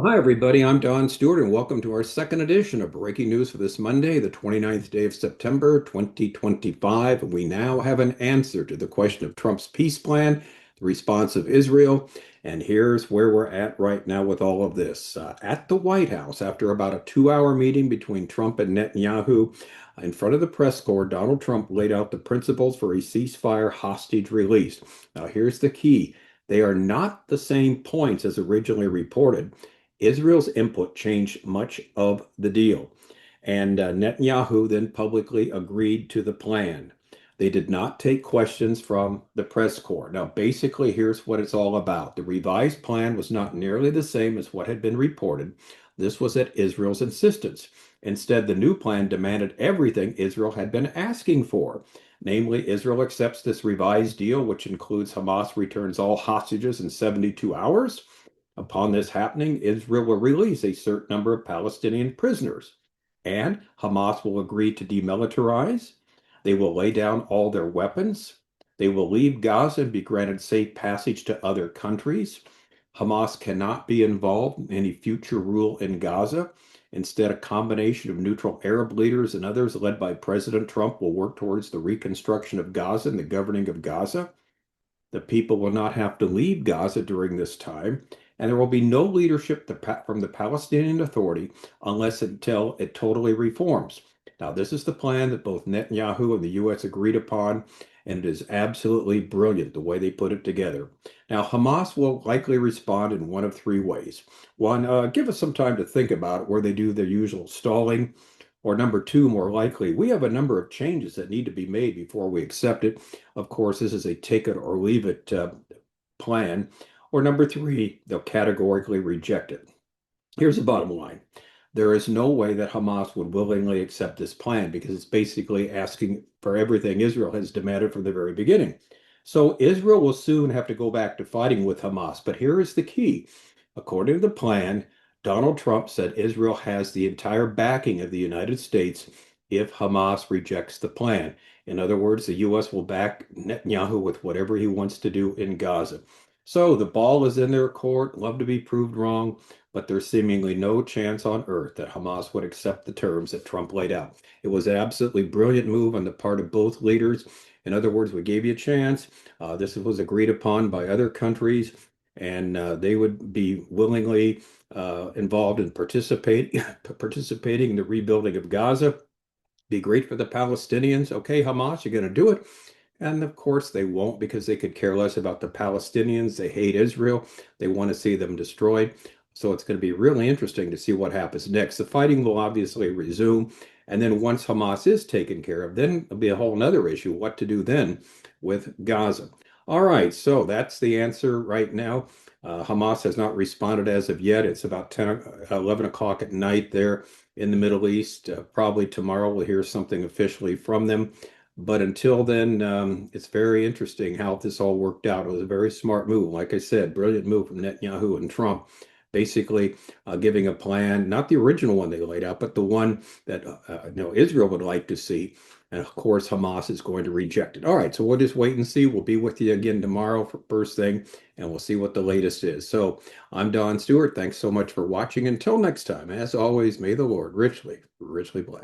Hi, everybody. I'm Don Stewart, and welcome to our second edition of Breaking News for this Monday, the 29th day of September, 2025. We now have an answer to the question of Trump's peace plan, the response of Israel, and here's where we're at right now with all of this. At the White House, after about a 2-hour meeting between Trump and Netanyahu, in front of the press corps, Donald Trump laid out the principles for a ceasefire hostage release. Now, here's the key. They are not the same points as originally reported. Israel's input changed much of the deal, and Netanyahu then publicly agreed to the plan. They did not take questions from the press corps. Now, basically, here's what it's all about. The revised plan was not nearly the same as what had been reported. This was at Israel's insistence. Instead, the new plan demanded everything Israel had been asking for. Namely, Israel accepts this revised deal, which includes Hamas returns all hostages in 72 hours. Upon this happening, Israel will release a certain number of Palestinian prisoners, and Hamas will agree to demilitarize. They will lay down all their weapons. They will leave Gaza and be granted safe passage to other countries. Hamas cannot be involved in any future rule in Gaza. Instead, a combination of neutral Arab leaders and others led by President Trump will work towards the reconstruction of Gaza and the governing of Gaza. The people will not have to leave Gaza during this time, and there will be no leadership from the Palestinian Authority unless until it totally reforms. Now, this is the plan that both Netanyahu and the U.S. agreed upon, and it is absolutely brilliant the way they put it together. Now, Hamas will likely respond in one of three ways. One, give us some time to think about it, where they do their usual stalling. Or number two, more likely, we have a number of changes that need to be made before we accept it. Of course, this is a take it or leave it plan. Or number three, they'll categorically reject it. Here's the bottom line. There is no way that Hamas would willingly accept this plan because it's basically asking for everything Israel has demanded from the very beginning. So Israel will soon have to go back to fighting with Hamas. But here is the key. According to the plan, Donald Trump said Israel has the entire backing of the United States if Hamas rejects the plan. In other words, the U.S. will back Netanyahu with whatever he wants to do in Gaza. So the ball is in their court. Love to be proved wrong, but there's seemingly no chance on earth that Hamas would accept the terms that Trump laid out. It was an absolutely brilliant move on the part of both leaders. In other words, we gave you a chance. This was agreed upon by other countries, and they would be willingly involved in participating in the rebuilding of Gaza. Be great for the Palestinians. Okay, Hamas, you're going to do it. And of course, they won't because they could care less about the Palestinians. They hate Israel. They want to see them destroyed. So it's going to be really interesting to see what happens next. The fighting will obviously resume. And then once Hamas is taken care of, then there'll be a whole other issue, what to do then with Gaza. All right, so that's the answer right now. Hamas has not responded as of yet. It's about 10, 11 o'clock at night there in the Middle East. Probably tomorrow we'll hear something officially from them. But until then, it's very interesting how this all worked out. It was a very smart move. Like I said, brilliant move from Netanyahu and Trump, basically giving a plan, not the original one they laid out, but the one that Israel would like to see. And of course, Hamas is going to reject it. All right, so we'll just wait and see. We'll be with you again tomorrow for first thing, and we'll see what the latest is. So I'm Don Stewart. Thanks so much for watching. Until next time, as always, may the Lord richly, richly bless.